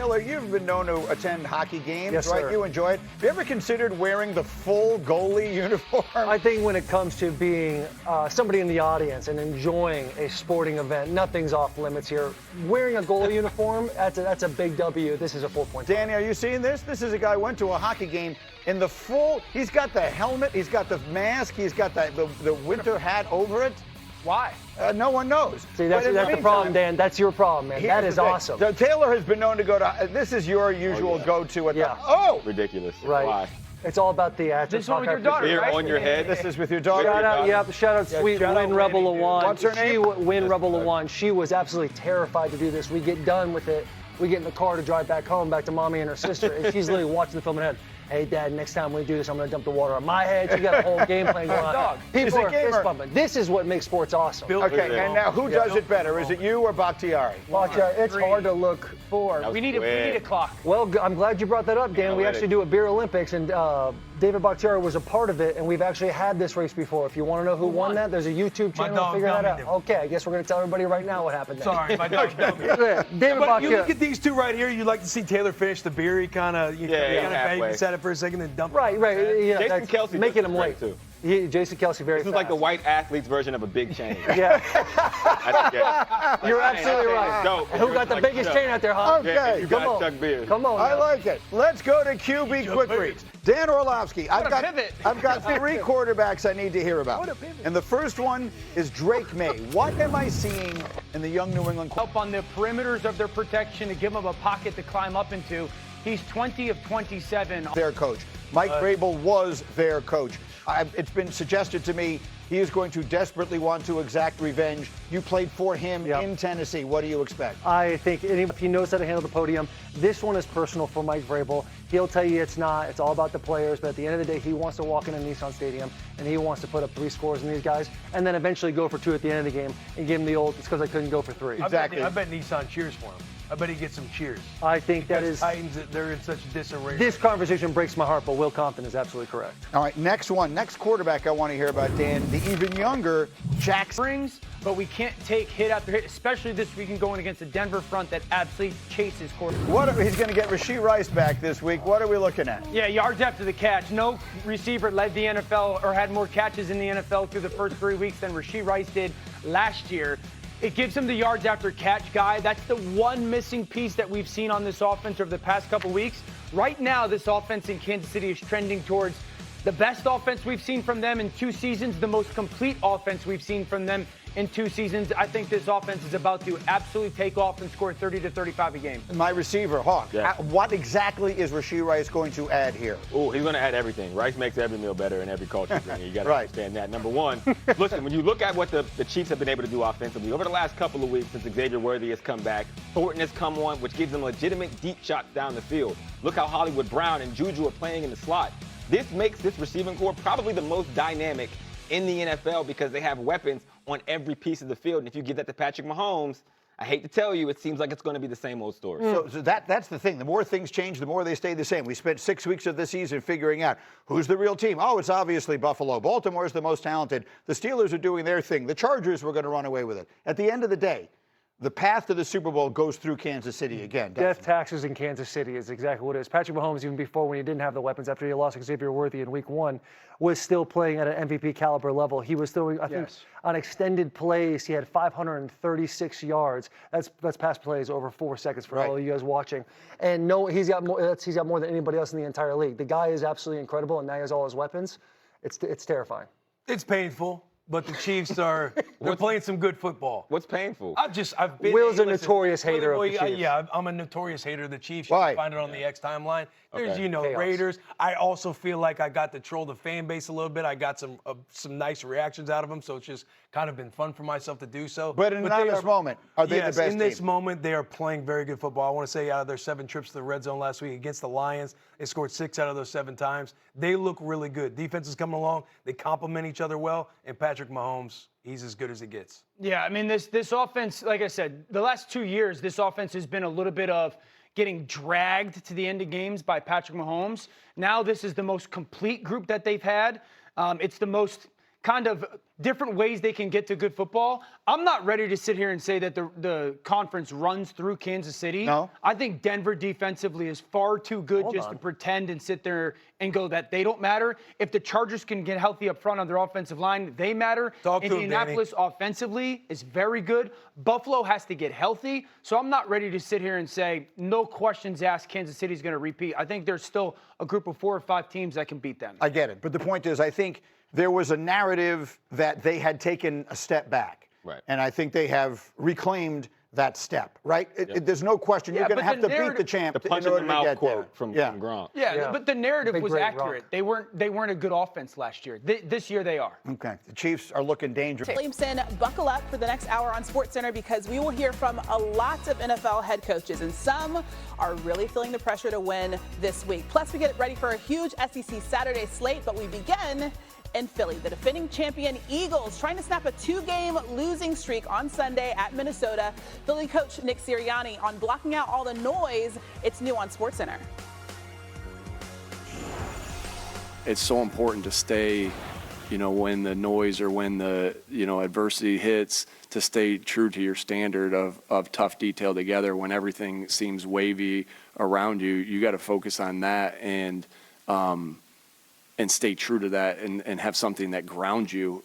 Taylor, you've been known to attend hockey games, Yes, right? sir. You enjoy it. Have you ever considered wearing the full goalie uniform? I think when it comes to being somebody in the audience and enjoying a sporting event, nothing's off limits here. Wearing a goalie uniform, that's a big W. This is a 4.5. Danny, are you seeing this? This is a guy who went to a hockey game in the full. He's got the helmet, he's got the mask, he's got the winter hat over it. Why? No one knows. See, that's the problem, Dan. That's your problem, man. That is awesome. So Taylor has been known to go to. This is your usual go-to at the. Yeah. Oh, Ridiculous. Right. Why? It's all about theatrics. This one with your daughter, Beer right? on your head. this is with your daughter. Shout out, yep. Shout out, sweet shout out Win Rebel Randy, dude. Lawan. What's her name? Win Rebel Lawan. She was absolutely terrified to do this. We get done with it. We get in the car to drive back home, back to mommy and her sister, and she's literally watching the film in her head. Hey, Dad, next time we do this, I'm going to dump the water on my head. She got a whole game plan going on. Dog. She's People a are gamer. fist bumping. This is what makes sports awesome. Okay, and now who does it better? Is it you or Bakhtiari? Bakhtiari, it's hard to look. 4. We need a clock. Well, I'm glad you brought that up, Dan. We actually do a beer Olympics, and David Bakhtiari was a part of it, and we've actually had this race before. If you want to know who won that, there's a YouTube channel to figure that out. Okay, I guess we're going to tell everybody right now what happened. Sorry, my dog. David But Bakhtiari. you look at these two right here. You like to see Taylor finish the beer. He kind of, halfway. set it for a second and dump it. Right. Yeah, Jason that's Kelce making does him great, late. too. Jason Kelce very This is fast. like the white athlete's version of a big chain. Yeah, I get it. you're absolutely right. Dope. Who got the biggest chain out there, huh? Okay. Yeah, you Come got on. Chuck Beers. Come on. I now. like it. Let's go to QB quick reads. Dan Orlovsky, I've got three quarterbacks I need to hear about. And the first one is Drake May. What am I seeing in the young New England Help on the perimeters of their protection to give them a pocket to climb up into. He's 20 of 27. their coach? Mike Vrabel was their coach. It's been suggested to me he is going to desperately want to exact revenge. You played for him in Tennessee. What do you expect? I think if he knows how to handle the podium, this one is personal for Mike Vrabel. He'll tell you it's not. It's all about the players. But at the end of the day, he wants to walk into Nissan Stadium and he wants to put up 3 scores in these guys and then eventually go for 2 at the end of the game and give him the old, it's because I couldn't go for 3. Exactly. I bet Nissan cheers for him. I bet he gets some cheers. I think that is. Titans, they're in such disarray. This conversation breaks my heart, but Will Compton is absolutely correct. All right, next one. Next quarterback I want to hear about, Dan, the even younger Jackson. Rings, but we can't take hit after hit, especially this weekend going against the Denver front that absolutely chases quarterbacks. He's going to get Rashee Rice back this week. What are we looking at? Yeah, yards after the catch. No receiver led the NFL or had more catches in the NFL through the first 3 weeks than Rashee Rice did last year. It gives him the yards after catch guy. That's the one missing piece that we've seen on this offense over the past couple weeks. Right now, this offense in Kansas City is trending towards the best offense we've seen from them in 2 seasons, the most complete offense we've seen from them in 2 seasons. I think this offense is about to absolutely take off and score 30 to 35 a game. My receiver, Hawk. Yeah. What exactly is Rashee Rice going to add here? Oh, he's going to add everything. Rice makes every meal better in every culture. You got to Right. understand that. Number one, listen, when you look at what the Chiefs have been able to do offensively over the last couple of weeks since Xavier Worthy has come back, Thornton has come on, which gives them legitimate deep shots down the field. Look how Hollywood Brown and Juju are playing in the slot. This makes this receiving core probably the most dynamic in the NFL because they have weapons on every piece of the field. And if you give that to Patrick Mahomes, I hate to tell you, it seems like it's going to be the same old story. So that's the thing. The more things change, the more they stay the same. We spent 6 weeks of the season figuring out who's the real team. Oh, it's obviously Buffalo. Baltimore is the most talented. The Steelers are doing their thing. The Chargers were going to run away with it. At the end of the day, the path to the Super Bowl goes through Kansas City again. Death taxes in Kansas City is exactly what it is. Patrick Mahomes, even before when he didn't have the weapons after he lost Xavier Worthy in week 1, was still playing at an MVP caliber level. He was throwing, I think, on extended plays, he had 536 yards. That's pass plays over 4 seconds for all of you guys watching. And no, he's got more than anybody else in the entire league. The guy is absolutely incredible, and now he has all his weapons. It's terrifying. It's painful, but the Chiefs they're playing some good football. What's painful? I've been. Will's a notorious hater of the Chiefs. Yeah, I'm a notorious hater of the Chiefs. Why? You can find it on the X timeline. There's, Chaos. Raiders. I also feel like I got to troll the fan base a little bit. I got some nice reactions out of them, so it's just kind of been fun for myself to do so. But in this moment, are they the best in this team? moment, they are playing very good football. I want to say out of their 7 trips to the red zone last week against the Lions, they scored 6 out of those 7 times. They look really good. Defense is coming along. They complement each other well, and Patrick Mahomes, he's as good as it gets. Yeah, I mean, this offense, like I said, the last 2 years, this offense has been a little bit of getting dragged to the end of games by Patrick Mahomes. Now this is the most complete group that they've had. It's the most kind of different ways they can get to good football. I'm not ready to sit here and say that the conference runs through Kansas City. No. I think Denver defensively is far too good to pretend and sit there and go that they don't matter. If the Chargers can get healthy up front on their offensive line, they matter. Indianapolis offensively is very good. Buffalo has to get healthy. So I'm not ready to sit here and say, no questions asked, Kansas City's going to repeat. I think there's still a group of 4 or 5 teams that can beat them. I get it. But the point is, I think there was a narrative that they had taken a step back. Right. And I think they have reclaimed that step, right? There's no question. You're going to have to beat the champ The punch in in order the to mouth get quote there. from Gronk. Yeah, but the narrative Big was Ray accurate. They weren't a good offense last year. This year they are. Okay. The Chiefs are looking dangerous. Williamson, buckle up for the next hour on SportsCenter because we will hear from a lot of NFL head coaches, and some are really feeling the pressure to win this week. Plus, we get ready for a huge SEC Saturday slate, but we begin in Philly. The defending champion Eagles trying to snap a 2-game losing streak on Sunday at Minnesota. Philly coach Nick Sirianni on blocking out all the noise. It's new on SportsCenter. It's so important to stay, when the noise or when the, adversity hits, to stay true to your standard of tough detail together. When everything seems wavy around you, you got to focus on that and stay true to that and have something that grounds you,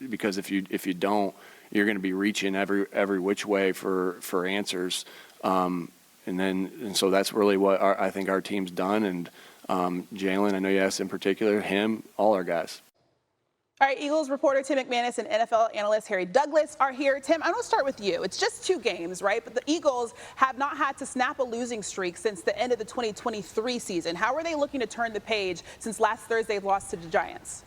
because if you don't, you're going to be reaching every which way for answers. And so that's really what I think our team's done. And Jalen, I know you asked in particular, him, all our guys. All right, Eagles reporter Tim McManus and NFL analyst Harry Douglas are here. Tim, I want to start with you. It's just 2 games, right? But the Eagles have not had to snap a losing streak since the end of the 2023 season. How are they looking to turn the page since last Thursday lost to the Giants?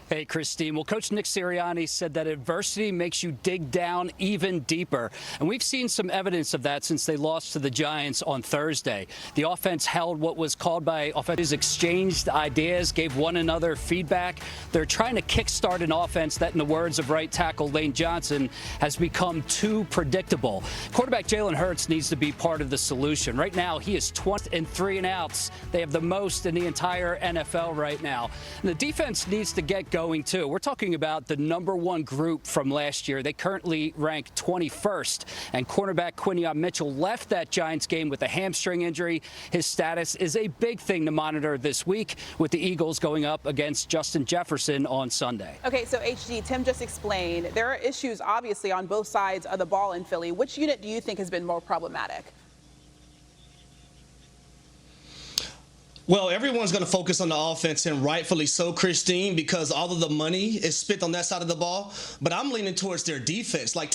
Hey, Christine. Well, Coach Nick Sirianni said that adversity makes you dig down even deeper. And we've seen some evidence of that since they lost to the Giants on Thursday. The offense held what was called by offenses, exchanged ideas, gave one another feedback. They're trying to kickstart an offense that, in the words of right tackle Lane Johnson, has become too predictable. Quarterback Jalen Hurts needs to be part of the solution. Right now, he is 20 and 3 and outs. They have the most in the entire NFL right now. And the defense needs to get going too. We're talking about the #1 group from last year. They currently rank 21st, and cornerback Quinyon Mitchell left that Giants game with a hamstring injury. His status is a big thing to monitor this week, with the Eagles going up against Justin Jefferson on Sunday. Okay, so HG, Tim just explained there are issues obviously on both sides of the ball in Philly. Which unit do you think has been more problematic? Well, everyone's going to focus on the offense, and rightfully so, Christine, because all of the money is spent on that side of the ball. But I'm leaning towards their defense. Like